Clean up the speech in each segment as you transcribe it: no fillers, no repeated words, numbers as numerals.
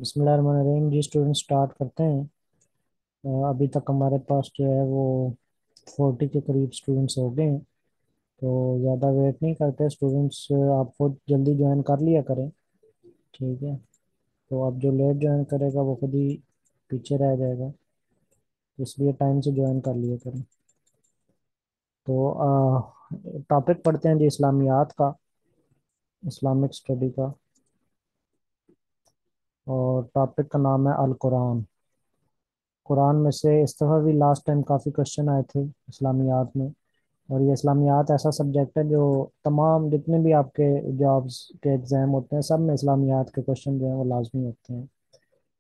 बिस्मिल्लाहिर्रहमानिर्रहीम जी। Student start करते हैं। अभी तक हमारे पास जो है वो 40 के करीब स्टूडेंट्स हो गए हैं। तो ज़्यादा वेट नहीं करते स्टूडेंट्स, आप खुद जल्दी ज्वाइन कर लिया करें। ठीक है। तो अब जो लेट ज्वाइन करेगा वो खुद ही पीछे रह जाएगा, इसलिए टाइम से ज्वाइन कर लिया करें। तो टॉपिक पढ़ते हैं जी इस्लामियात का, इस्लामिक स्टडी का। और टॉपिक का नाम है अल कुरान। कुरान में से इस दफ़ा भी लास्ट टाइम काफ़ी क्वेश्चन आए थे इस्लामियात में। और ये इस्लामियात ऐसा सब्जेक्ट है जो तमाम जितने भी आपके जॉब्स के एग्ज़ाम होते हैं सब में इस्लामियात के क्वेश्चन जो हैं वो लाजमी होते हैं।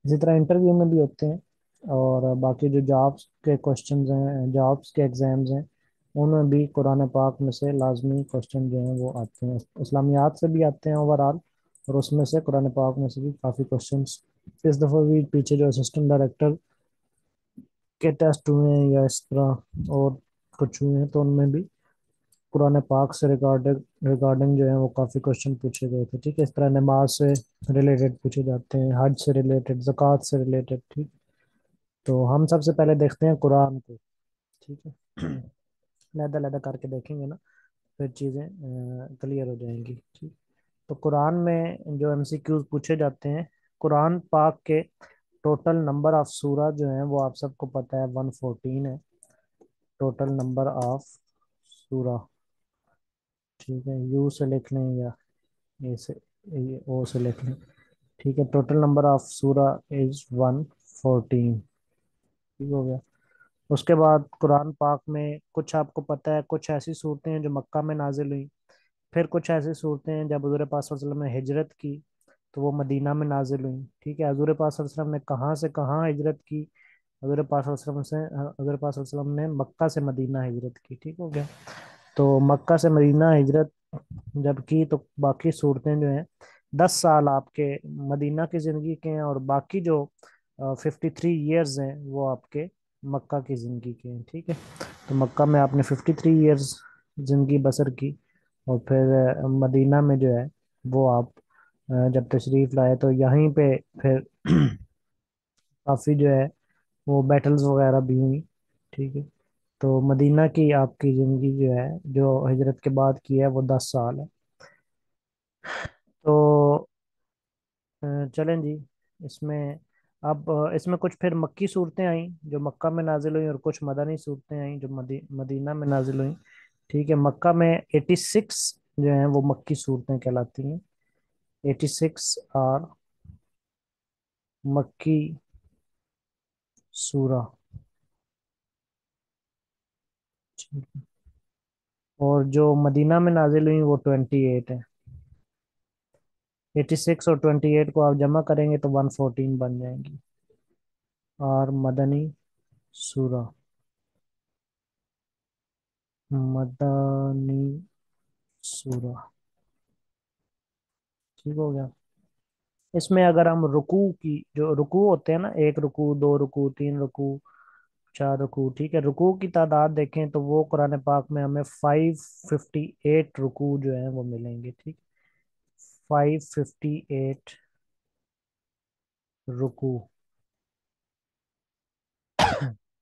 इसी तरह इंटरव्यू में भी होते हैं। और बाकी जो जॉब्स के क्वेश्चन हैं, जॉब्स के एग्ज़ाम्स हैं, उनमें भी कुरान पाक में से लाजमी क्वेश्चन जो हैं वो आते हैं, इस्लामियात से भी आते हैं ओवरऑल। और उसमें से कुरान पाक में से भी काफ़ी क्वेश्चंस इस दफ़ा भी पीछे जो असिस्टेंट डायरेक्टर के टेस्ट हुए हैं या इस तरह और कुछ हुए हैं तो उनमें भी कुरान पाक से रिगार्डिंग रिगार्डिंग जो है वो काफ़ी क्वेश्चन पूछे गए थे। ठीक है। इस तरह नमाज से रिलेटेड पूछे जाते हैं, हज से रिलेटेड, ज़कात से रिलेटेड। ठीक। तो हम सबसे पहले देखते हैं कुरान को। ठीक है। लहदा लहदा करके देखेंगे ना, फिर चीज़ें क्लियर हो जाएंगी। ठीक। तो कुरान में जो एमसीक्यूज पूछे जाते हैं, कुरान पाक के टोटल नंबर ऑफ सूरा जो है वो आप सबको पता है 114 है। टोटल नंबर ऑफ सूरा। ठीक है। यू से लिख लें या ए से, ये ओ से लिख लें। ठीक है। टोटल नंबर ऑफ सूरा इज 114। ठीक हो गया। उसके बाद कुरान पाक में कुछ आपको पता है, कुछ ऐसी सूरतें हैं जो मक्का में नाजिल हुई। फिर कुछ ऐसी सूरतें हैं जब हज़ूर पाक सल्लल्लाहु अलैहि वसल्लम ने हिजरत की तो वो मदीना में नाजिल हुई। ठीक है। हज़ूर पाक सल्लल्लाहु अलैहि वसल्लम ने कहाँ से कहाँ हिजरत की? हज़ूर पाक सल्लल्लाहु अलैहि वसल्लम ने मक्का से मदीना हिजरत की। ठीक हो गया। तो मक्का से मदीना हिजरत जब की तो बाकी सूरतें जो हैं 10 साल आपके मदीना की ज़िंदगी के हैं, और बाकी जो 53 ईयर्स हैं वो आपके मक्का की ज़िंदगी के हैं। ठीक है। तो मक्का में आपने 53 ईयर्स ज़िंदगी बसर की, और फिर मदीना में जो है वो आप जब तशरीफ़ लाए तो यहीं पे फिर काफ़ी जो है वो बैटल्स वगैरह भी हुई। ठीक है। तो मदीना की आपकी ज़िंदगी जो है, जो हिजरत के बाद की है, वो 10 साल है। तो चलें जी। इसमें अब इसमें कुछ फिर मक्की सूरतें आई जो मक्का में नाजिल हुई, और कुछ मदनी सूरतें आई जो मदीना में नाजिल हुई। ठीक है। मक्का में 86 जो हैं वो मक्की सूरतें कहलाती हैं। 86 और मक्की सूरा। ठीक है। और जो मदीना में नाजिल हुई वो 28 है। 86 और 28 को आप जमा करेंगे तो 114 बन जाएंगी। और मदनी सूरा, मदनी सूरा। ठीक हो गया। इसमें अगर हम रुकू की, जो रुकू होते हैं ना, एक रुकू, दो रुकू, तीन रुकू, चार रुकू, ठीक है, रुकू की तादाद देखें तो वो कुरान पाक में हमें 558 रुकू जो है वो मिलेंगे। ठीक। 558 रुकू।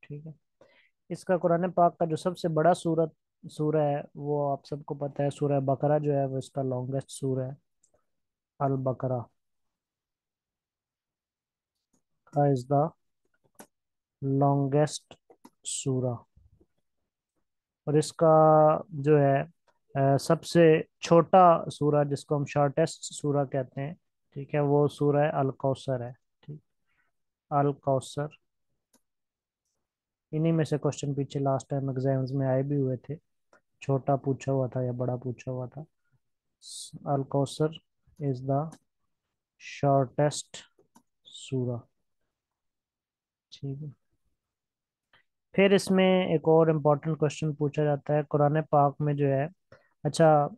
ठीक है। इसका कुरान पाक का जो सबसे बड़ा सूरा है वो आप सबको पता है, सूरा बकरा जो है वो इसका लॉन्गेस्ट सूरा है। अल बकरा का इज द लॉन्गेस्ट सूरा। और इसका जो है सबसे छोटा सूरा जिसको हम शॉर्टेस्ट सूरा कहते हैं, ठीक है, वो सूरा है अल कौसर है। ठीक। अल कौसर। इन्हीं में से क्वेश्चन पीछे लास्ट टाइम एग्जाम्स में आए भी हुए थे, छोटा पूछा हुआ था या बड़ा पूछा हुआ था। अल कौसर इज द शॉर्टेस्ट सूरा। ठीक है। फिर इसमें एक और इम्पोर्टेंट क्वेश्चन पूछा जाता है कुरान पाक में जो है। अच्छा,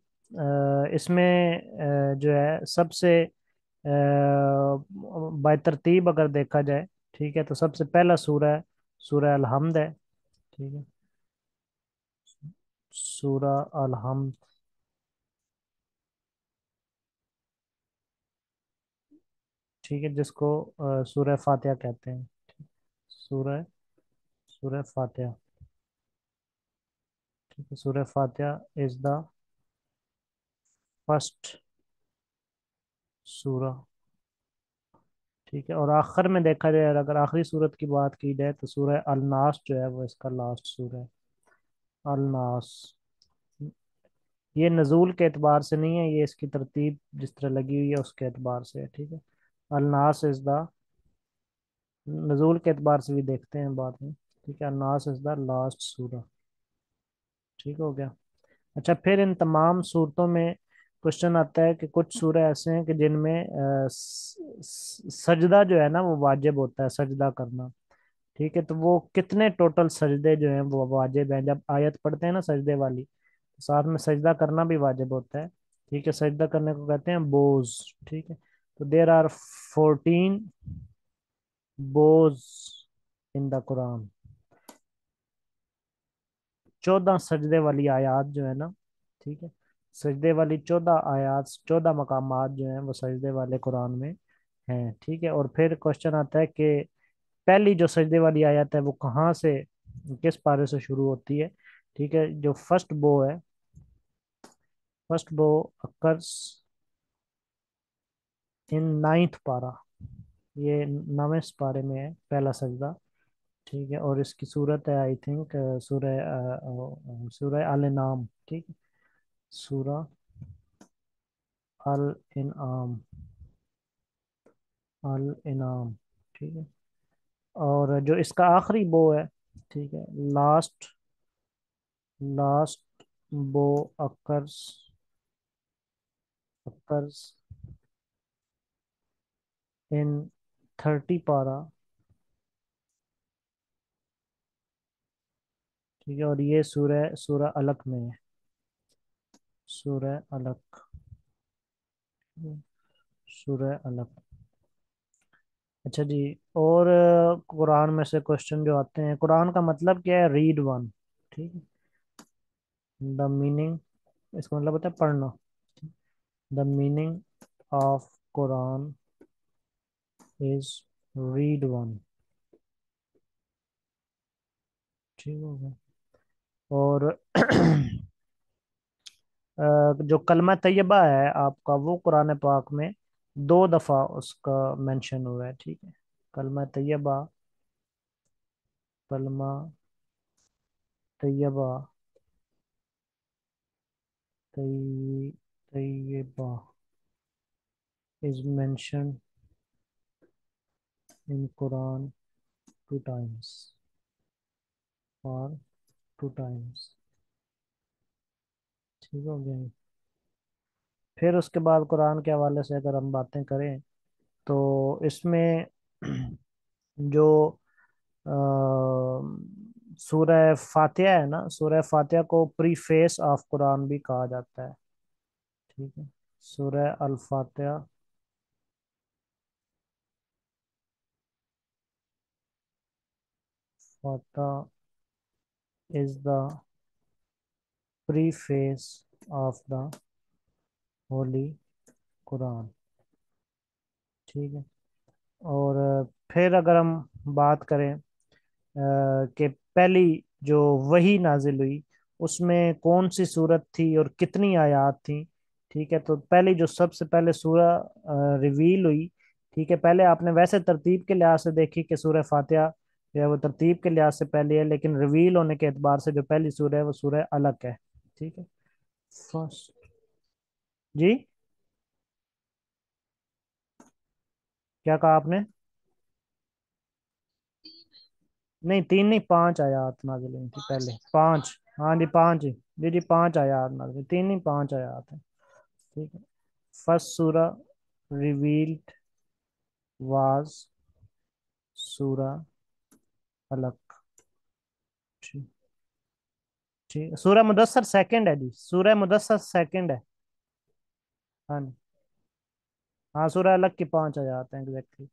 इसमें जो है सबसे बाय तरतीब अगर देखा जाए, ठीक है, तो सबसे पहला सूरा है सूरा अल हम्द है। ठीक है। सूरा अल हम्द। ठीक है, जिसको सूरह फातिहा कहते हैं। सूरह सूरह फातिहा। ठीक है, सूरह फातिहा इज द फर्स्ट सूरह। ठीक है, और आखिर में देखा जाए, अगर आखिरी सूरत की बात की जाए तो सूरह अल नास जो है वो इसका लास्ट सूरह है। अल नास। ये नजूल के एतबार से नहीं है, ये इसकी तरतीब जिस तरह लगी हुई है उसके एतबार से है। ठीक है, अल नास इज द, नजूल के एतबार से भी देखते हैं बाद में। ठीक है, अल नास इज द लास्ट सूरह। ठीक हो गया। अच्छा, फिर इन तमाम सूरतों में क्वेश्चन आता है कि कुछ सूरह ऐसे हैं कि जिनमें सजदा जो है ना वो वाजिब होता है, सजदा करना। ठीक है, तो वो कितने टोटल सजदे जो हैं वो वाजिब हैं? जब आयत पढ़ते हैं ना सजदे वाली, तो साथ में सजदा करना भी वाजिब होता है। ठीक है, सजदा करने को कहते हैं बोज। ठीक है, तो there are 14 bows in the Quran. 14 सजदे वाली आयत जो है ना, ठीक है, सजदे वाली 14 आयत, 14 मकामात जो हैं वो सजदे वाले कुरान में हैं। ठीक है, और फिर क्वेश्चन आता है कि पहली जो सजदे वाली आयत है वो कहाँ से, किस पारे से शुरू होती है? ठीक है, जो फर्स्ट बो है, फर्स्ट बो अकर्स इन नाइन्थ पारा। ये नवें पारे में है पहला सजदा। ठीक है, और इसकी सूरत है आई थिंक सूरह सूरह अल नाम। ठीक है, सूरह अल इनाम, अल इनाम। ठीक है, और जो इसका आखिरी बो है, ठीक है, लास्ट लास्ट बो अकर्स अकर्स इन 30 पारा। ठीक है, और ये सूरह सूरह अलक में है, सूरह अलक, सूरह अलक। अच्छा जी, और कुरान में से क्वेश्चन जो आते हैं, कुरान का मतलब क्या है? Read one. ठीक है, द मीनिंग, इसका मतलब होता है पढ़ना। The meaning of Quran is read one. ठीक हो गया। और जो कलमा तैयबा है आपका, वो कुरान पाक में 2 दफा उसका मेंशन हुआ है। ठीक है, कलमा तैयबा, कलमा Taiba, Taiba is mentioned in Quran 2 times, or 2 times। ठीक हो गया। फिर उसके बाद कुरान के हवाले से अगर हम बातें करें तो इसमें जो सूरह फातिहा है ना, सूरह फातिहा को प्रीफेस ऑफ कुरान भी कहा जाता है। ठीक है, Surah Al Fatiha, Fatiha is the preface of the holy Quran. ठीक है, और फिर अगर हम बात करें कि पहली जो वही नाजिल हुई उसमें कौन सी सूरत थी और कितनी आयत थी। ठीक है, तो पहली जो सबसे पहले सूरह रिवील हुई, ठीक है, पहले आपने वैसे तरतीब के लिहाज से देखी कि सूरह फातिहा जो है वो तरतीब के लिहाज से पहले है, लेकिन रिवील होने के एतबार से जो पहली सूरह है वो सूरह अलग है। ठीक है, फर्स्ट। जी, क्या कहा आपने? नहीं, 3 नहीं, 5 आयत नाजिल हुई थी पहले, 5। हाँ जी, 5 ही। जी जी, 5 आयत नाजिल हुई, 3 नहीं, 5 आयत है। ठीक है, फर्स्ट सूरा रिवील्ड वाज सूरा अलक। ठीक, ठीक, सूरा मुदस्सर सेकंड है जी, सूरा मुदस्सर सेकंड है। हाँ जी, हाँ, सूरा अलक की 5 आयत हैं एग्जैक्टली।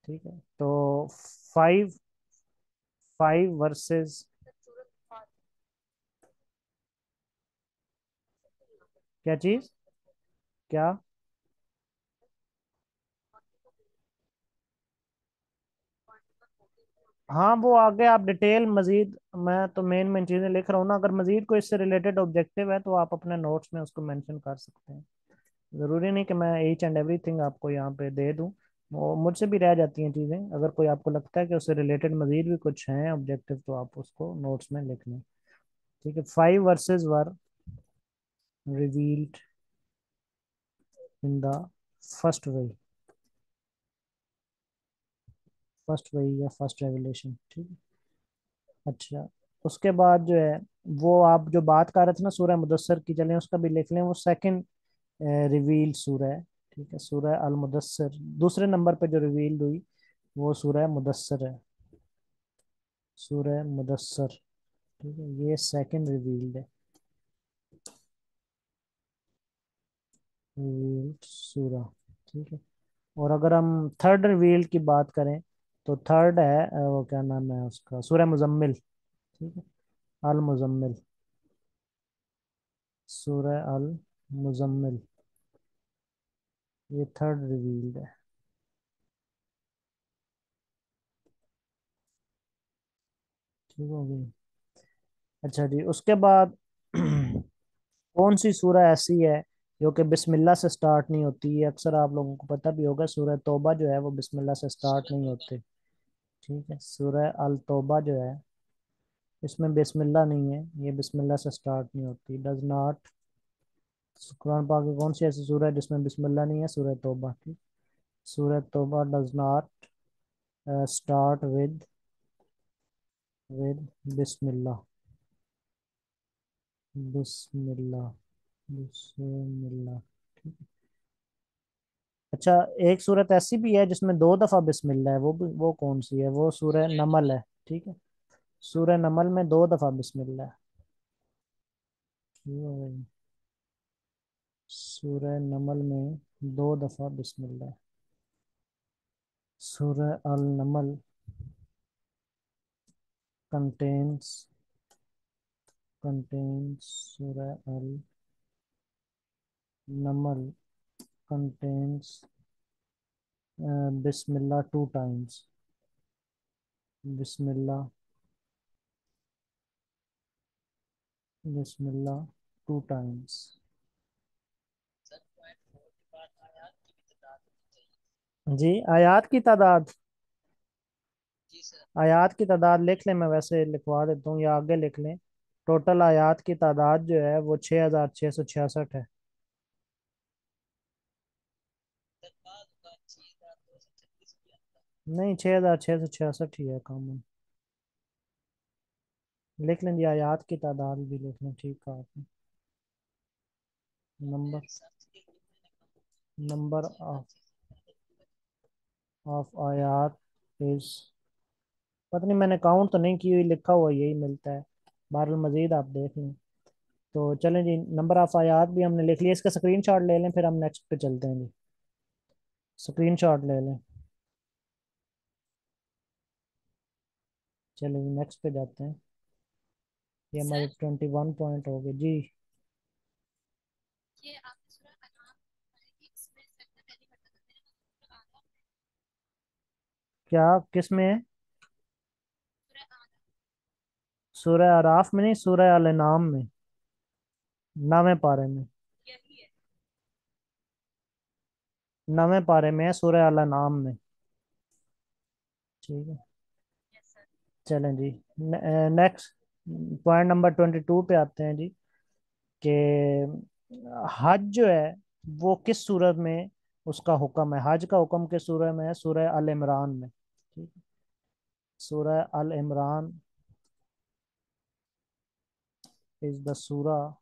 ठीक है, तो 5 वर्सेस। क्या चीज? क्या? हाँ वो आगे आप डिटेल मजीद, मैं तो मेन मेन चीजें लिख रहा हूँ ना, अगर मजीद कोई इससे रिलेटेड ऑब्जेक्टिव है तो आप अपने नोट्स में उसको मेंशन कर सकते हैं। जरूरी नहीं कि मैं ईच एंड एवरीथिंग आपको यहाँ पे दे दूँ, वो मुझसे भी रह जाती हैं चीजें। अगर कोई आपको लगता है कि उससे रिलेटेड मजीद भी कुछ हैं ऑब्जेक्टिव तो आप उसको नोट्स में लिख लें। ठीक है। 5 versus were revealed in the first way, first way या फर्स्ट रेवलेशन। ठीक है। अच्छा, उसके बाद जो है, वो आप जो बात कर रहे थे ना सूरह मुदस्सर की, चलें उसका भी लिख लें। वो सेकंड रिवील सूरह है। ठीक है, सूरह अल मुदस्सर दूसरे नंबर पे जो रिवील हुई वो सूरह मुदस्सर है। सूरह मुदस्सर। ठीक है, ये सेकंड रिवील्ड है, रिवील्ड सूरह। ठीक है। और अगर हम थर्ड रिवील्ड की बात करें तो थर्ड है वो क्या नाम है उसका, सूरह मुजम्मिल। ठीक है, अल मुजम्मिल, सूरह अल मुजम्मिल, ये थर्ड रिवील्ड है। ठीक हो गई। अच्छा जी, उसके बाद कौन सी सूरह ऐसी है जो कि बिस्मिल्लाह से स्टार्ट नहीं होती है? अक्सर आप लोगों को पता भी होगा, सूरह तौबा जो है वो बिस्मिल्लाह से स्टार्ट नहीं होते। ठीक है, सूरह अल तौबा जो है इसमें बिस्मिल्लाह नहीं है, ये बिस्मिल्लाह से स्टार्ट नहीं होती, डज नॉट। कुरान पाक की कौन सी ऐसी सूरह है जिसमें बिस्मिल्लाह नहीं है? सूरह तौबा। ठीक, सूरह तौबा डज नॉट स्टार्ट विद बिस्मिल्लाह, बिस्मिल्लाह, बिस्मिल्लाह। अच्छा, एक सूरत ऐसी भी है जिसमें 2 दफा बिस्मिल्लाह है, वो कौन सी है? वो सूरह नमल है। ठीक है, सूरह नमल में 2 दफा बिस्मिल्लाह है। ये वही, सूरह नमल में 2 दफा बिस्मिल्लाह है। सूरह अल नमल कंटेन्स, सूरह अल नमल कंटेन्स बिस्मिल्लाह 2 टाइम्स, बिस्मिल्लाह, बिस्मिल्लाह 2 टाइम्स। जी, आयात की तादाद, आयात की तादाद लिख लें, मैं वैसे लिखवा देता हूँ या आगे लिख लें। टोटल आयात की तादाद जो है वो 6,666 है। नहीं, 6,666 ही है कॉमन। लिख लें जी, आयात की तादाद भी लिख लें। ठीक है आपने। नंबर, नंबर ऑफ आयात इज, पता नहीं, मैंने काउंट तो नहीं की हुई, लिखा हुआ यही मिलता है। बहरहाल मजीद आप देख लें। तो चलें जी, नंबर ऑफ आयात भी हमने लिख लिया, इसका स्क्रीनशॉट ले लें, फिर हम नेक्स्ट पे चलते हैं जी। स्क्रीनशॉट ले लें। चलिए नेक्स्ट पे जाते हैं। ये हमारे 21 पॉइंट हो गए जी। क्या, किस में है? सूरह आराफ में नहीं, सूरह अल नाम में, 9वें पारे में। 9वें पारे में है, सूरह अल नाम में। ठीक है। चलें जी, नेक्स्ट पॉइंट नंबर 22 पे आते हैं जी, कि हज जो है वो किस सूरत में उसका हुक्म है? हज का हुक्म किस सूरह में है? सूरह अल इमरान में। ठीक है, Surah Al Imran is the surah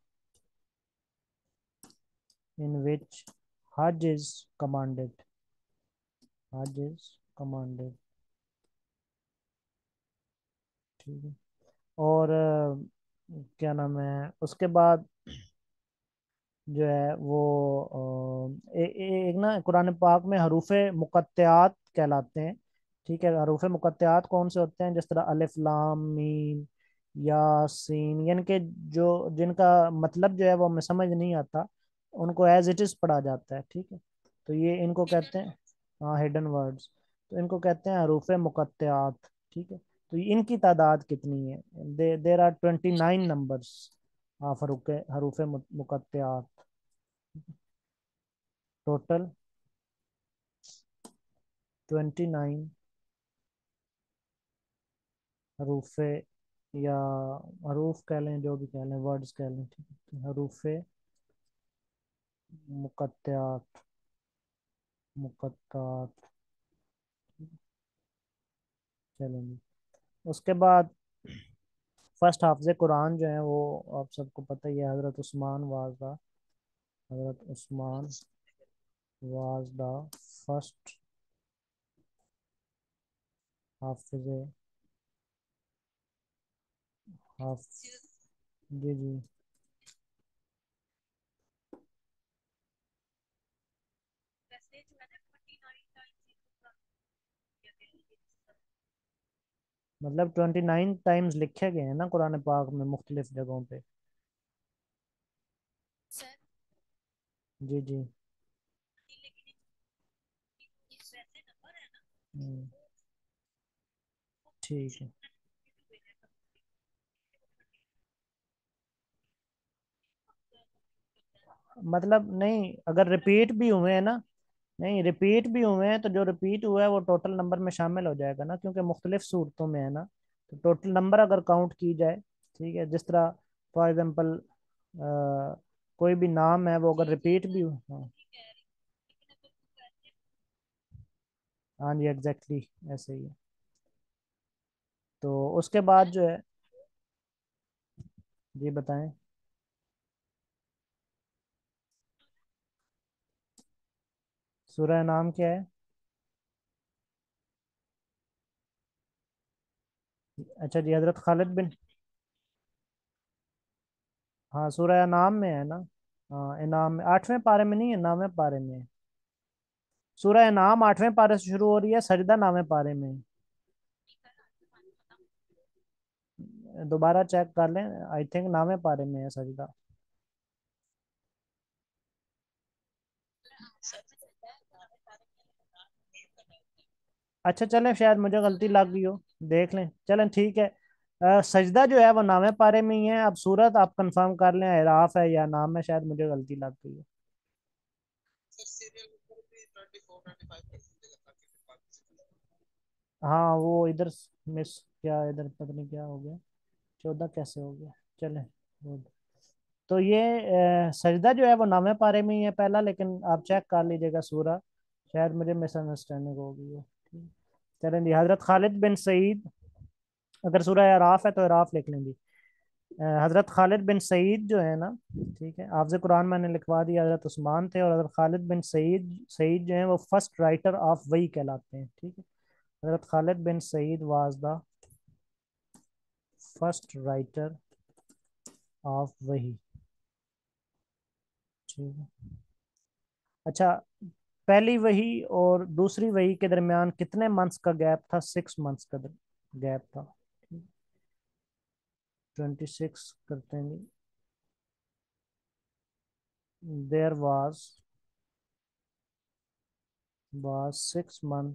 in which Hajj is commanded. Hajj is commanded। ठीक है। और क्या नाम है उसके बाद जो है वो एक ना कुरान पाक में हरूफे मुकत्तयात कहलाते हैं। ठीक है, हरूफे मुकत्तयात कौन से होते हैं? जिस तरह अलिफ लाम मीम या सीन, यानी कि जो जिनका मतलब जो है वो हमें समझ नहीं आता, उनको एज इट इज पढ़ा जाता है। ठीक है, तो ये इनको कहते हैं, हाँ, हिडन वर्ड्स। तो इनको कहते हैं हरूफे मुकत्तयात। ठीक है, तो इनकी तादाद कितनी है? देर आर 29 नंबर्स ऑफ हरूफ मुकत्तआत। टोटल 29 हरूफ, या हरूफ कह लें, जो भी कह लें, वर्ड्स कह लें, ठीक है, हरूफ मुकत्तआत, मुकत्तआत। चलेंगे, उसके बाद फर्स्ट हाफिज कुरान जो है वो आप सबको पता ही है, हज़रत Usman was the, Hazrat Usman was the first Hafiz, हाफ जी जी। मतलब 29 टाइम्स लिखे गए हैं ना कुरान पाक में मुख्तलिफ जगहों पे। जी जी। हम्म, ठीक है। मतलब नहीं, अगर रिपीट भी हुए हैं ना, नहीं रिपीट भी हुए हैं तो जो रिपीट हुआ है वो टोटल नंबर में शामिल हो जाएगा ना, क्योंकि मुख्तलिफ सूरतों में है ना, तो टोटल नंबर अगर काउंट की जाए, ठीक है, जिस तरह फॉर एग्जांपल कोई भी नाम है वो अगर रिपीट भी हो, हाँ। हाँ जी, एग्जैक्टली ऐसे ही है। तो उसके बाद जो है, जी बताएं। सूरह नाम क्या है? अच्छा जी, हजरत खालिद बिन, हाँ सूरह नाम में है ना। हाँ, इनाम में 8वें पारे में नहीं है, 9वें पारे में है। सूरह नाम 8वें पारे से शुरू हो रही है, सजदा 9वें पारे में है। दोबारा चेक कर लें, आई थिंक 9वें पारे में है सजदा। अच्छा चलें, शायद मुझे गलती लग गई हो, देख लें, चलें ठीक है। सजदा जो है वो 9वें पारे में ही है। अब सूरत आप कंफर्म कर लें, इराफ है या नाम है, शायद मुझे गलती लग गई है। हाँ वो इधर मिस, क्या इधर पता नहीं क्या हो गया, 14 कैसे हो गया। चलें, good। तो ये सजदा जो है वो 9वें पारे में ही है पहला, लेकिन आप चेक कर लीजिएगा सूरा, शायद मुझे मिसअंडरस्टैंडिंग हो गई है, ठीक। चलें जी, हजरत खालिद बिन सईद, अगर सूरह अराफ है तो अराफ लिख लेंगे। हजरत खालिद बिन सईद जो है ना, ठीक है, हाफिज कुरान मैंने लिखवा दिया, हजरत उस्मान थे, और हजरत खालिद बिन सईद सईद जो है वो फर्स्ट राइटर ऑफ वही कहलाते हैं, ठीक है। Hazrat Khalid bin Saeed was the first writer of वही, ठीक है। अच्छा, पहली वही और दूसरी वही के दरमियान कितने मंथ्स का गैप था? 6 मंथ्स का गैप था। 26 करते हैं जी। There was 6 month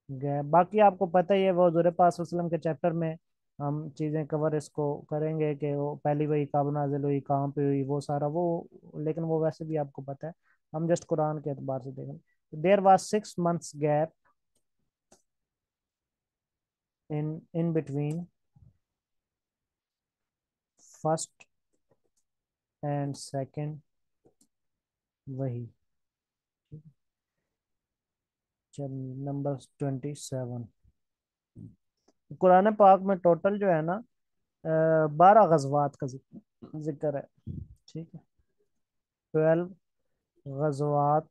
gap. बाकी आपको पता ही है, वो हज़ूर पाक सल्लल्लाहु अलैहि वसल्लम के चैप्टर में हम चीज़ें कवर इसको करेंगे कि वो पहली वही कब नाजिल हुई, कहाँ पे हुई, वो सारा वो, लेकिन वो वैसे भी आपको पता है, हम जस्ट कुरान के एतबार से देखें। There was 6 months gap in between first and second वही। चल, नंबर 27, कुरान पाक में टोटल जो है ना 12 गजवात का जिक्र है, ठीक है। 12 गजवात,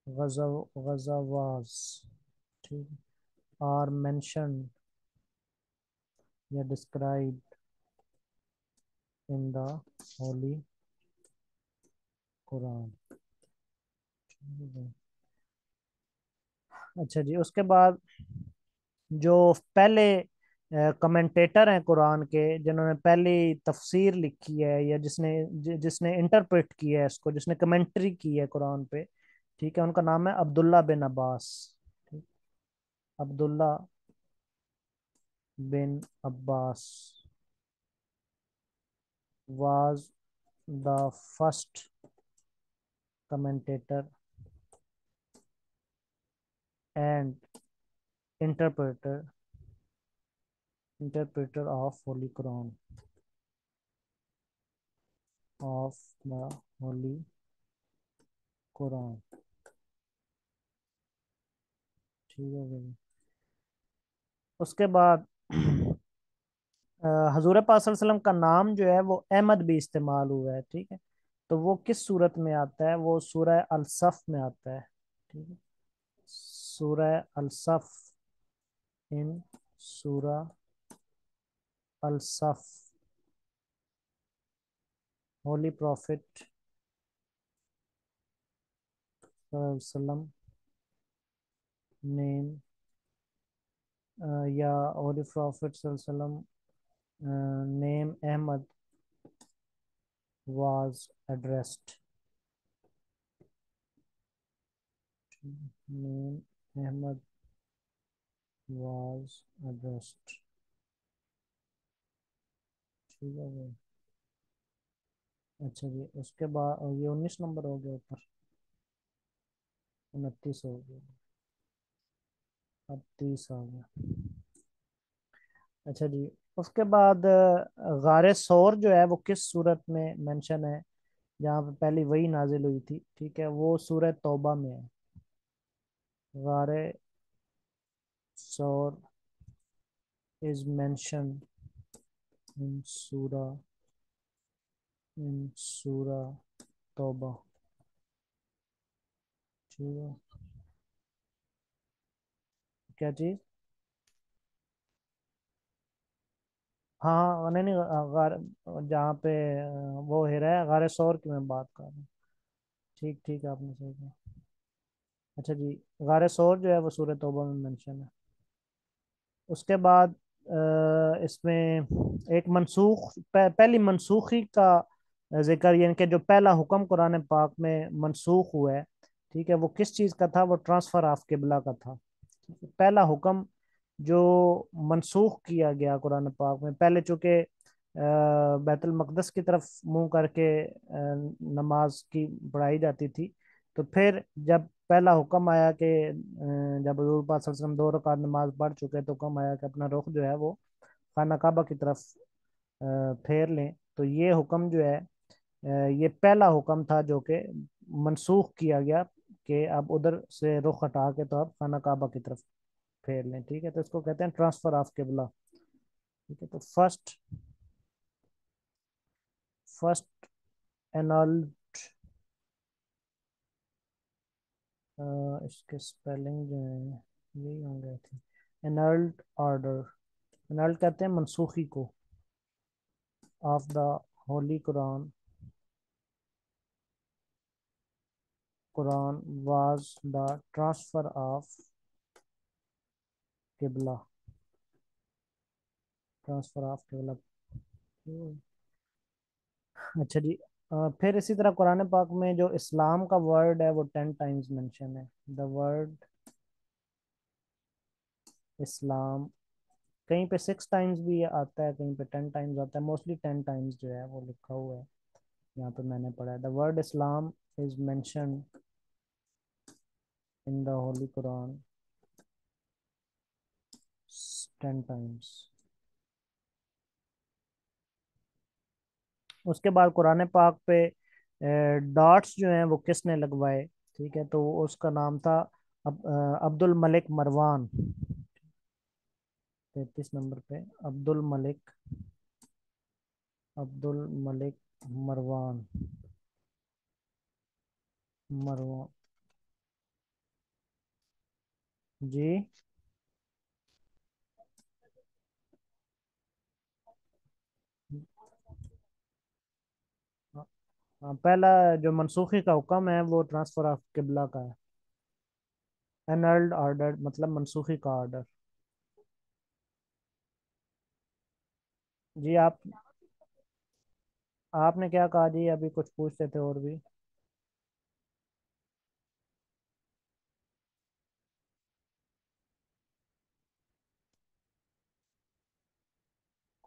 गजवास, ठीक है, आर मेंशन या describe in the holy Quran. अच्छा जी, उसके बाद जो पहले कमेंटेटर हैं कुरान के, जिन्होंने पहली तफसीर लिखी है, या जिसने इंटरप्रेट किया है इसको, जिसने कमेंट्री की है कुरान पे, ठीक है, उनका नाम है अब्दुल्ला बिन अब्बास, ठीक। अब्दुल्ला बिन Abbas was the first commentator and interpreter of Holy Quran of the Holy Quran। ठीक है भाई। उसके बाद हजूर पाक सल्लल्लाहु अलैहि वसल्लम का नाम जो है वो अहमद भी इस्तेमाल हुआ है। ठीक है, तो वो किस सूरत में आता है? वो सूरह अल सफ में आता है। ठीक है, सूरह अल सफ, इन सूरह अल सफ, होली प्रॉफिट वसल्लम नेम, या होली प्रॉफिट वसल्लम name Ahmad was addressed. Name Ahmad was addressed. ठीक है भाई। अच्छा जी, उसके बाद ये 19 नंबर हो गया, ऊपर 29 हो गया, अब 30 आ गया। अच्छा जी, उसके बाद गारे सौर जो है वो किस सूरत में मेंशन है, जहाँ पे पहली वही नाजिल हुई थी? ठीक है, वो सूरह तौबा में है। गारे सौर इज मेंशन इन सूरा तौबा। ठीक है, क्या चीज? हाँ नहीं नहीं, गार, जहाँ पे वो हेरा है, गारे सौर की मैं बात कर रहा हूँ। ठीक ठीक है, आपने सही कहा। अच्छा जी, गारे सौर जो है वो सूरह तौबा में मेंशन है। उसके बाद इसमें एक मनसूख पहली मनसूखी का जिक्र, यानी कि जो पहला हुक्म कुरान पाक में मनसूख हुआ है, ठीक है, वो किस चीज़ का था? वो ट्रांसफर ऑफ किबला का था। पहला हुक्म जो मनसूख किया गया कुरान पाक में, पहले चूंकि बैतुल मक़दस की तरफ मुंह करके नमाज की पढ़ाई जाती थी, तो फिर जब पहला हुक्म आया कि जब हजूर पाक सल्लल्लाहु अलैहि वसल्लम 2 रकात नमाज पढ़ चुके, तो हुक्म आया कि अपना रुख जो है वो खाना काबा की तरफ फेर लें। तो ये हुक्म जो है, ये पहला हुक्म था जो कि मनसूख किया गया, कि अब उधर से रुख हटा के तो अब खाना काबा की तरफ फेर लें। ठीक है, तो इसको कहते हैं ट्रांसफर ऑफ किबला। ठीक है, तो फर्स्ट एनल्ड, इसके स्पेलिंग जो है यही होंगे थे। एनल्ड ऑर्डर, एनल्ड कहते हैं मनसूखी को, of the holy Quran, Quran was the transfer of किबला, ट्रांसफर ऑफ किबला। अच्छा जी, फिर इसी तरह कुरान पाक में जो इस्लाम का वर्ड है वो 10 टाइम्स मेंशन है। द वर्ड इस्लाम, कहीं पे 6 टाइम्स भी आता है, कहीं पे 10 टाइम्स आता है, मोस्टली 10 टाइम्स जो है वो लिखा हुआ है यहाँ पे, मैंने पढ़ा है। The word Islam is mention in the holy Quran 10 times. उसके बाद कुरान पाक पे डॉट्स जो हैं वो किसने लगवाए? ठीक है, तो उसका नाम था अब्दुल मलिक मरवान। 33 नंबर पे अब्दुल मलिक मरवान, मरवान जी। पहला जो मनसूखी का हुक्म है वो ट्रांसफर ऑफ किबला का है। एनल्ड ऑर्डर मतलब मनसूखी का ऑर्डर। जी, आपने क्या कहा जी? अभी कुछ पूछते थे और भी।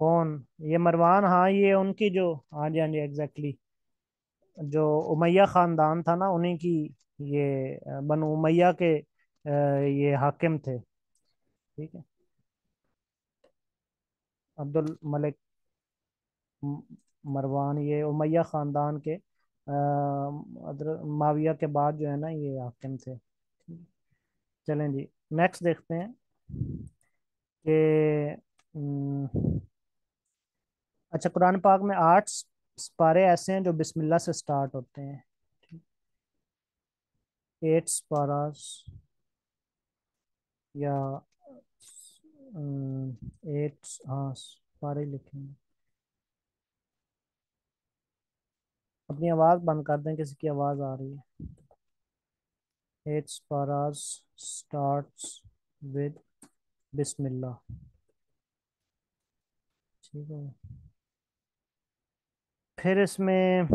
कौन? ये मरवान, हाँ ये उनकी जो, हाँ जी हाँ जी एग्जैक्टली, जो उमैया खानदान था ना उन्हीं की, ये बनु उमैया के ये हाकिम थे। ठीक है। अब्दुल मलिक मरवान ये उमैया खानदान के माविया के बाद जो है ना ये हाकिम थे। चलें जी, नेक्स्ट देखते हैं कि अच्छा, कुरान पाक में 8 पारे ऐसे हैं जो बिस्मिल्लाह से स्टार्ट होते हैं। 8 पारास, या 8, हाँ पारे लिखेंगे। अपनी आवाज़ बंद कर दें, किसी की आवाज़ आ रही है। 8 पारास स्टार्ट्स विद बिस्मिल्लाह। ठीक है। फिर इसमें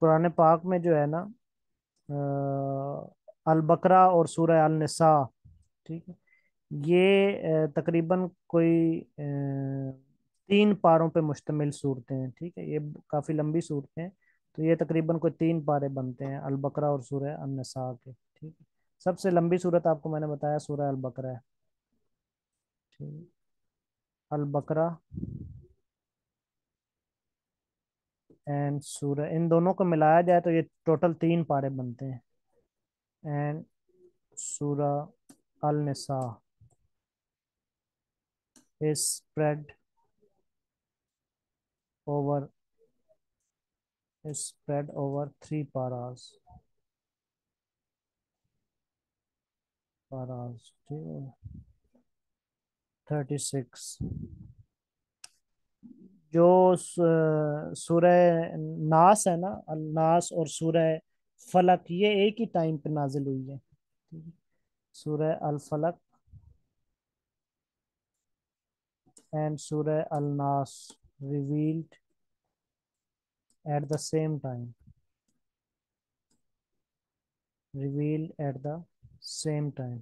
कुरान पाक में जो है ना अल बकरा और सूरह अल निसा, ठीक है, ये तकरीबन कोई 3 पारों पे मुश्तमिल सूरतें हैं। ठीक है, ये काफ़ी लंबी सूरतें हैं, तो ये तकरीबन कोई 3 पारे बनते हैं अल बकरा और सूरह अल निसा के। ठीक है। सबसे लंबी सूरत आपको मैंने बताया सूरह अल बकरा है। ठीक। अल बकरा एंड सूरह, इन दोनों को मिलाया जाए तो ये टोटल 3 पारे बनते हैं। And Surah Al Nisa is spread over, spread over 3 paras, paras, ठीक है। 36। जो सूरह नास है ना, अल नास और सूरह फलक, ये एक ही टाइम पे नाजिल हुई है। ठीक है। सूरह अल फलक एंड सूरह अल नास revealed at the same time, revealed at the same time.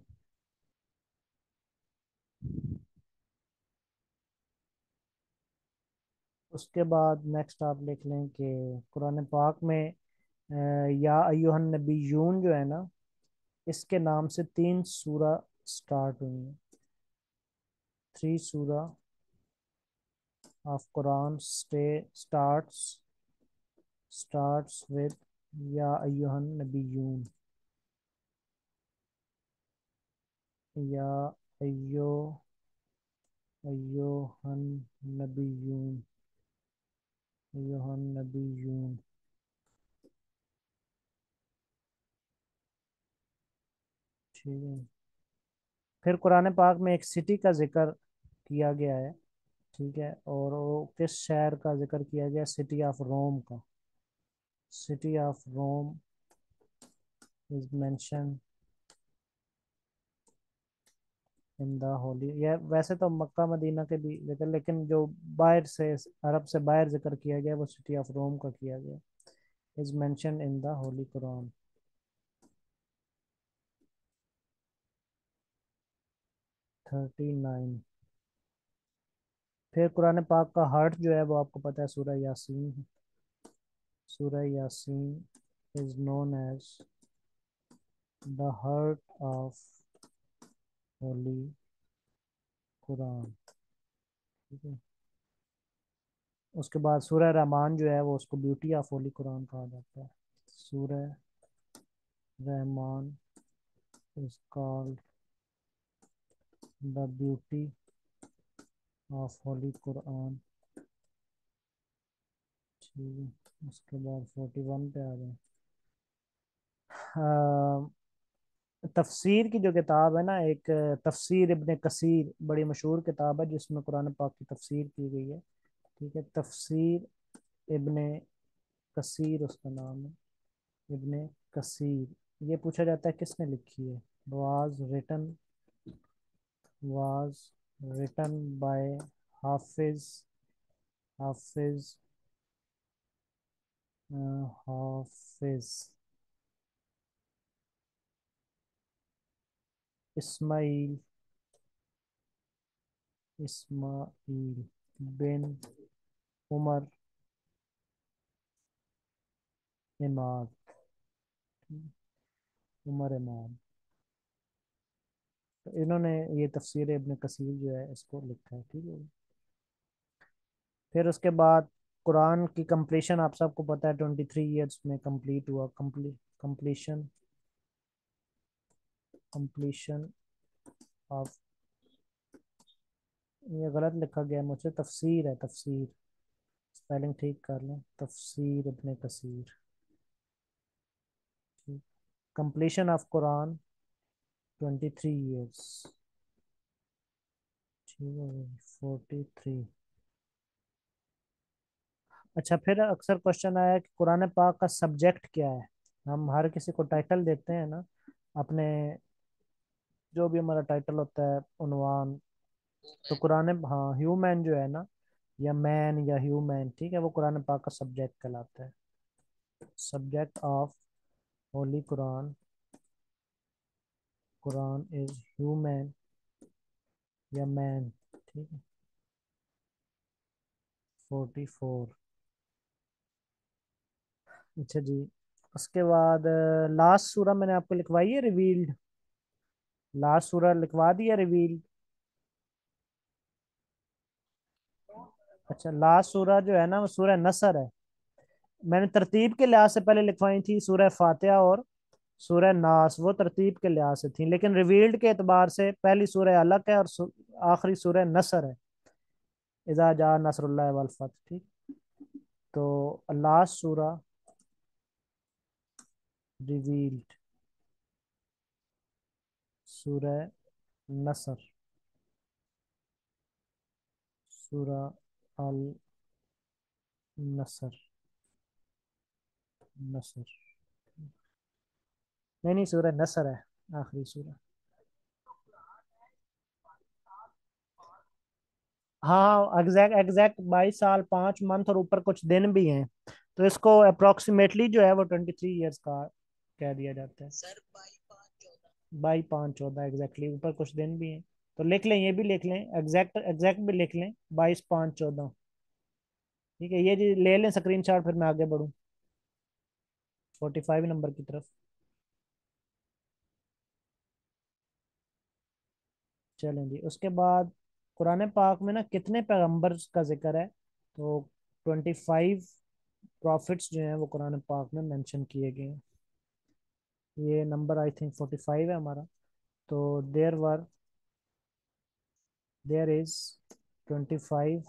उसके बाद नेक्स्ट आप लिख लें कि कुरान पाक में या अय्युहन नबीयून जो है ना, इसके नाम से 3 सूरा स्टार्ट हुई हैं। 3 सूरा ऑफ कुरान स्टार्ट्स विद या अय्युहन नबीयून, या अय्यो अय्युहन नबीयून, अय्युहन नबीयून। ठीक है। फिर कुरान पाक में एक सिटी का जिक्र किया गया है। ठीक है, और वो किस शहर का जिक्र किया गया? सिटी ऑफ रोम का। City of Rome is mention in the holy, यह वैसे तो मक्का मदीना के भी जिक्र, लेकिन जो बाहर से, अरब से बाहर जिक्र किया गया वो सिटी ऑफ रोम का किया गया। Is mention in the holy Quran. 39। फिर कुरान पाक का हार्ट जो है वो आपको पता है सूरह यासीन है। Surah Yasin is known as the heart of holy Quran. ठीक है। उसके बाद सूरह रहमान जो है वो उसको ब्यूटी ऑफ होली कुरान कहा जाता है। सूरह Rahman is called the beauty of holy Quran. ठीक है। उसके बाद 41 पे आ गए। तफसीर की जो किताब है ना, एक तफसीर इब्ने कसीर बड़ी मशहूर किताब है जिसमें कुरान पाक की तफसीर की गई है। ठीक है, तफसीर इब्ने कसीर उसका नाम है, इब्ने कसीर। ये पूछा जाता है किसने लिखी है? Was written was written by Hafiz, Hafiz Hafiz Ismail Ismail bin Umar Imad, Umar Imad. तो इन्होंने ये तफसीर इब्न कसीर जो है इसको लिखा है, ठीक है। फिर उसके बाद कुरान की कंप्लीशन आप सबको पता है 23 ईयर्स में कंप्लीट हुआ। कंप्लीशन कंप्लीशन ऑफ, ये गलत लिखा गया है मुझसे, तफसीर है तफसीर, स्पेलिंग ठीक कर लें, तफसीर इब्न कसीर। कंप्लीशन ऑफ कुरान 23 ईयर्स, ठीक है, 43। अच्छा, फिर अक्सर क्वेश्चन आया कि कुरान पाक का सब्जेक्ट क्या है। हम हर किसी को टाइटल देते हैं ना अपने, जो भी हमारा टाइटल होता है, उन्वान। तो कुरान, हाँ, ह्यूमन जो है ना, या मैन या ह्यूमन, ठीक है, वो कुरान पाक का सब्जेक्ट कहलाता है। Subject of holy Quran, Quran is human या मैन, ठीक है। 44। अच्छा जी, उसके बाद लास्ट सूरा मैंने आपको लिखवाई है रिवील्ड, लास्ट सूरा लिखवा दिया रिवील्ड। अच्छा, लास्ट सूरा जो है ना वो सूरह नसर है। मैंने तरतीब के लिहाज से पहले लिखवाई थी सूरह फातिहा और सूरह नास, वो तरतीब के लिहाज से थी, लेकिन रिवील्ड के एतबार से पहली सूरह अलग है और आखिरी सूरह नसर है, इज़ा जा नसरुल्लाह वल फतह, ठीक। तो लास्ट सूरा रिवील्ड, सूरह नसर, सूरह अल नसर, नसर, नहीं नहीं, सूरह नसर है आखिरी सूरह। हाँ, एग्जैक्ट एग्जैक्ट 22 साल 5 मंथ और ऊपर कुछ दिन भी हैं, तो इसको अप्रोक्सीमेटली जो है वो 23 ईयर्स का कह दिया जाता है। 22 5 14 एग्जैक्टली, ऊपर कुछ दिन भी हैं। तो लिख लें, ये भी लिख लें, एग्जैक्ट एग्जैक्ट भी लिख लें, 22 5 14, ठीक है। ये जी ले लें स्क्रीनशॉट, फिर मैं आगे बढ़ूँ 45 नंबर की तरफ। चलें जी, उसके बाद कुरान पाक में ना कितने पैगंबर का जिक्र है, तो 25 प्रॉफिट्स जो हैं वो कुरान पाक में मेंशन किए गए हैं। ये नंबर आई थिंक 45 है हमारा। तो देयर इज 25।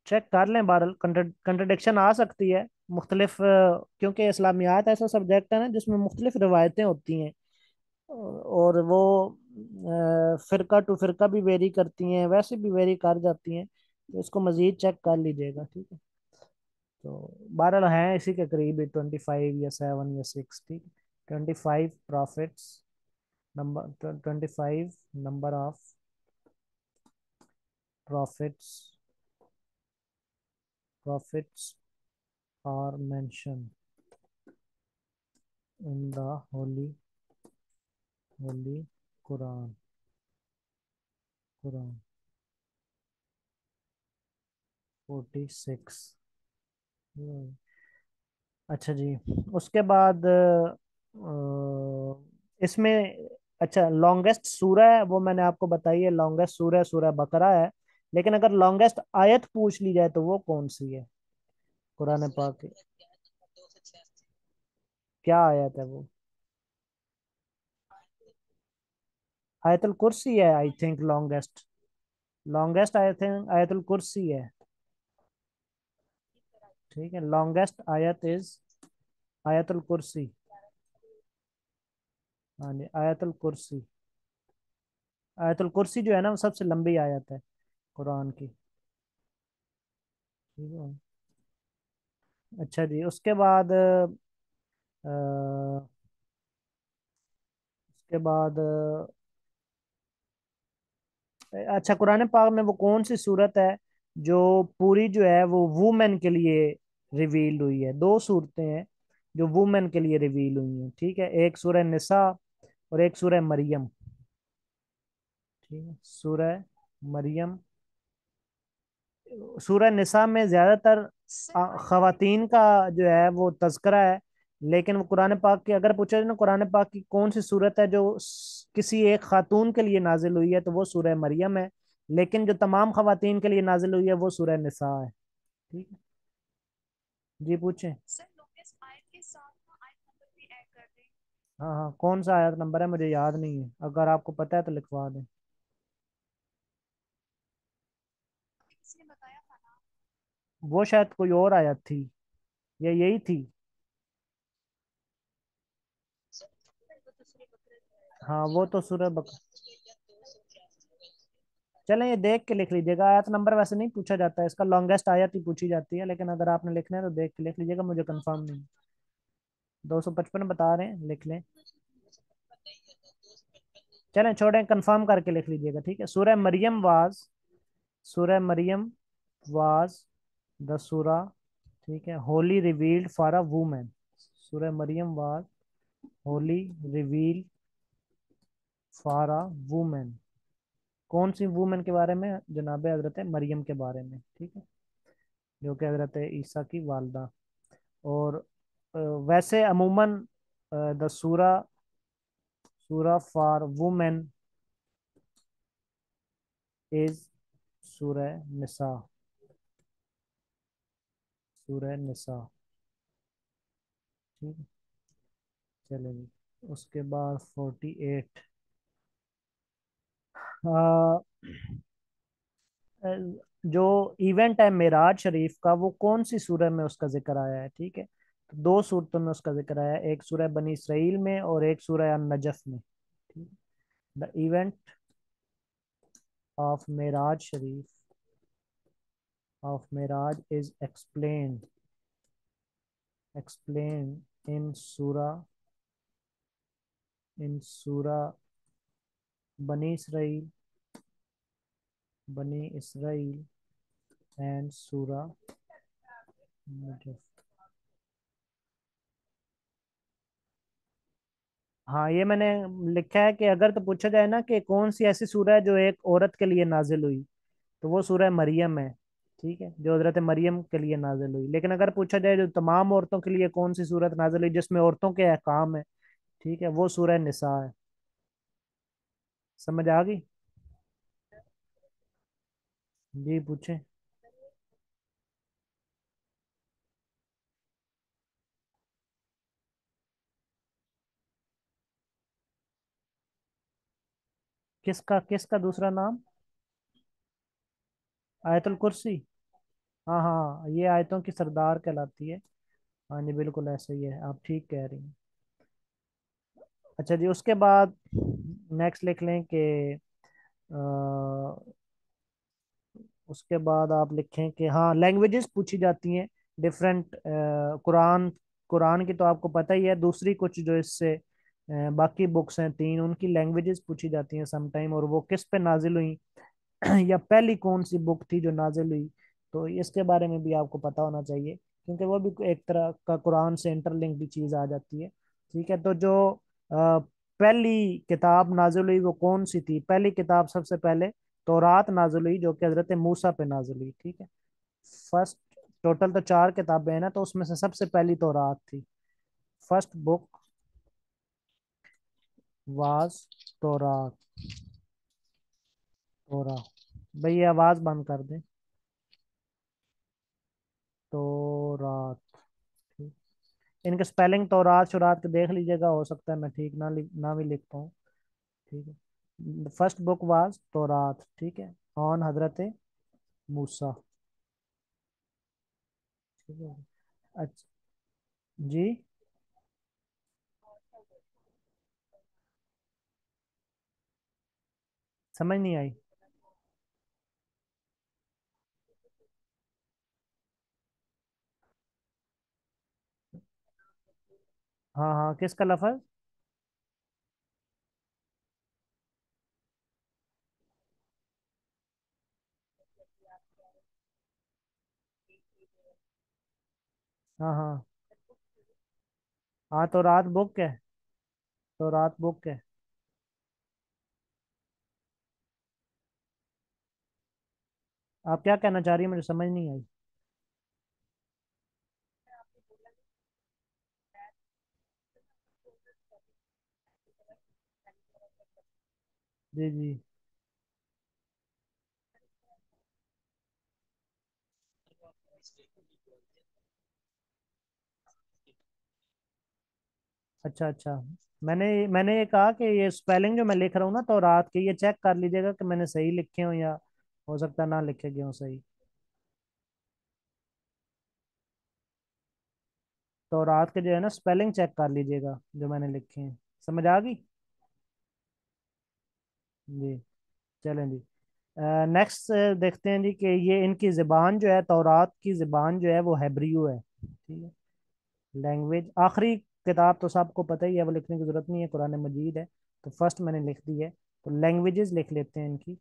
चेक कर लें, बहरहाल कंट्रडिक्शन आ सकती है, मुख्तलिफ, क्योंकि इस्लामियात ऐसा सब्जेक्ट है ना जिसमें मुख्तलिफ रिवायतें होती हैं, और वो फ़िरका टू फ़िरका भी वेरी करती हैं, वैसे भी वेरी कर जाती हैं, तो इसको मज़ीद चेक कर लीजिएगा, ठीक है। तो बहरहाल हैं इसी के करीब ही, 25 या 7 या 6, ठीक। 25 prophets, number 25 number of prophets, prophets are mention in the holy, holy Quran, Quran 46। अच्छा जी, उसके बाद इसमें, अच्छा, लॉन्गेस्ट सूरा है वो मैंने आपको बताई है, लॉन्गेस्ट सूरा सूरा बकरा है, लेकिन अगर लॉन्गेस्ट आयत पूछ ली जाए तो वो कौन सी है कुरान पाक की? क्या आयत है वो? आयतुल कुर्सी है I think longest, longest I think Ayatul Kursi है, ठीक है। लॉन्गेस्ट आयत इज आयतुल कुर्सी, हाँ जी, आयतुल कुर्सी। आयतुल कुर्सी जो है ना वो सबसे लंबी आयत है कुरान की, ठीक है। अच्छा जी, उसके बाद उसके बाद अच्छा, कुरान पाक में वो कौन सी सूरत है जो पूरी जो है वो वुमेन के लिए रिवील्ड हुई है? दो सूरतें हैं, जो वुमेन के लिए रिवील हुई हैं, ठीक है। एक सूरह निसा और एक सूरह मरियम। ठीक है, सूरह मरियम। सूरह निसा में ज्यादातर खवातीन का जो है वो तज़किरा है। लेकिन वो कुरान पाक की अगर पूछा जाए ना, कुरान पाक की कौन सी सूरत है जो किसी एक खातून के लिए नाजिल हुई है, तो वो सूरह मरियम है। लेकिन जो तमाम खवातीन के लिए नाजिल हुई है वो सूरह निसा है। ठीक है। जी पूछें। हाँ हाँ, कौन सा आयत नंबर है मुझे याद नहीं है, अगर आपको पता है तो लिखवा दें। वो शायद कोई और आयत थी, या यही थी। हाँ वो तो सूरह बक चलें, ये देख के लिख लीजिएगा। आयत नंबर वैसे नहीं पूछा जाता है इसका, लॉन्गेस्ट आयत ही पूछी जाती है, लेकिन अगर आपने लिखना है तो देख के लिख लीजिएगा, मुझे कंफर्म नहीं। 255 बता रहे हैं, लिख लें। चलें छोड़ें, कंफर्म करके लिख लीजिएगा, ठीक है। सूरह मरियम वाज द सूरा, ठीक है, holy revealed for a women. Surah Maryam was holy revealed for a women. कौन सी वुमेन के बारे में? जनाब हजरत मरियम के बारे में, ठीक है, जो कि हजरत ईसा की वालदा। और वैसे अमूमन द सूरा सूरा फॉर वुमेन इज सूरह निसा। सूरह निसा, ठीक है। चलेंगे उसके बाद 48। जो इवेंट है मेराज शरीफ का, वो कौन सी सूरह में उसका जिक्र आया है, ठीक है। तो दो सूरतों में उसका जिक्र आया है, एक सूरह बनी इसराइल में और एक सूरह अन-नजफ में, ठीक है। The event of Meraj is explained in सूरा बनी इसराइल बनी इसराइल एंड सूरा नजफ। हाँ ये मैंने लिखा है कि अगर तो पूछा जाए ना कि कौन सी ऐसी सूरह है जो एक औरत के लिए नाजिल हुई, तो वो सूरह मरियम है, ठीक है, जो हजरत मरियम के लिए नाजिल हुई। लेकिन अगर पूछा जाए जो तमाम औरतों के लिए कौन सी सूरत नाजिल हुई जिसमें औरतों के अहकाम है, ठीक है, वो सूरह निसा है। समझ आ गई? जी पूछे। किसका किसका दूसरा नाम? आयतुल कुर्सी। हाँ हाँ, ये आयतों की सरदार कहलाती है। हाँ जी बिल्कुल ऐसे ही है, आप ठीक कह रही हैं। अच्छा जी, उसके बाद नेक्स्ट लिख लें कि अ, उसके बाद आप लिखें कि हाँ लैंग्वेजेस पूछी जाती हैं डिफरेंट। कुरान कुरान की तो आपको पता ही है, दूसरी कुछ जो इससे बाकी बुक्स हैं तीन, उनकी लैंग्वेजेस पूछी जाती हैं समटाइम, और वो किस पे नाजिल हुई या पहली कौन सी बुक थी जो नाजिल हुई, तो इसके बारे में भी आपको पता होना चाहिए, क्योंकि वो भी एक तरह का कुरान से इंटरलिंक्ड चीज आ जाती है। ठीक है, तो जो पहली किताब नाजिल हुई वो कौन सी थी? पहली किताब सबसे पहले तौरात नाजिल हुई, जो कि हजरत मूसा पे नाजिल हुई, ठीक है। फर्स्ट, टोटल तो चार किताबें हैं ना, तो उसमें से सबसे पहली तौरात थी। फर्स्ट बुक वाज तौरात। तौरा, भाई ये आवाज बंद कर दें। तौरात, ठीक। इनके स्पेलिंग तौरात शुरात के देख लीजिएगा, हो सकता है मैं ठीक ना भी लिख पाऊँ, ठीक है। फर्स्ट बुक वाज तौरात, ठीक है, ऑन हजरत मूसा, ठीक है। अच्छा जी। समझ नहीं आई। हाँ हाँ, किसका लफज? हाँ हाँ हाँ तो रात बुक है। तो रात बुक है। आप क्या कहना चाह रही है, मुझे समझ नहीं आई। जी जी। अच्छा अच्छा। मैंने मैंने ये कहा कि ये स्पेलिंग जो मैं लिख रहा हूँ ना तो रात के, ये चेक कर लीजिएगा कि मैंने सही लिखे हो या हो सकता ना लिखे गए हो सही। तो रात के जो है ना स्पेलिंग चेक कर लीजिएगा जो मैंने लिखे हैं। समझ आ गई। जी। चलें जी। नेक्स्ट देखते हैं जी कि ये इनकी ज़बान जो है, तौरात की ज़बान जो है वो हेब्रियू है, ठीक है। लैंग्वेज, आखिरी किताब तो सबको पता ही है, वो लिखने की जरूरत नहीं है, कुरान मजीद है। तो फर्स्ट मैंने लिख दी है। तो लैंग्वेजेस लिख लेते हैं इनकी।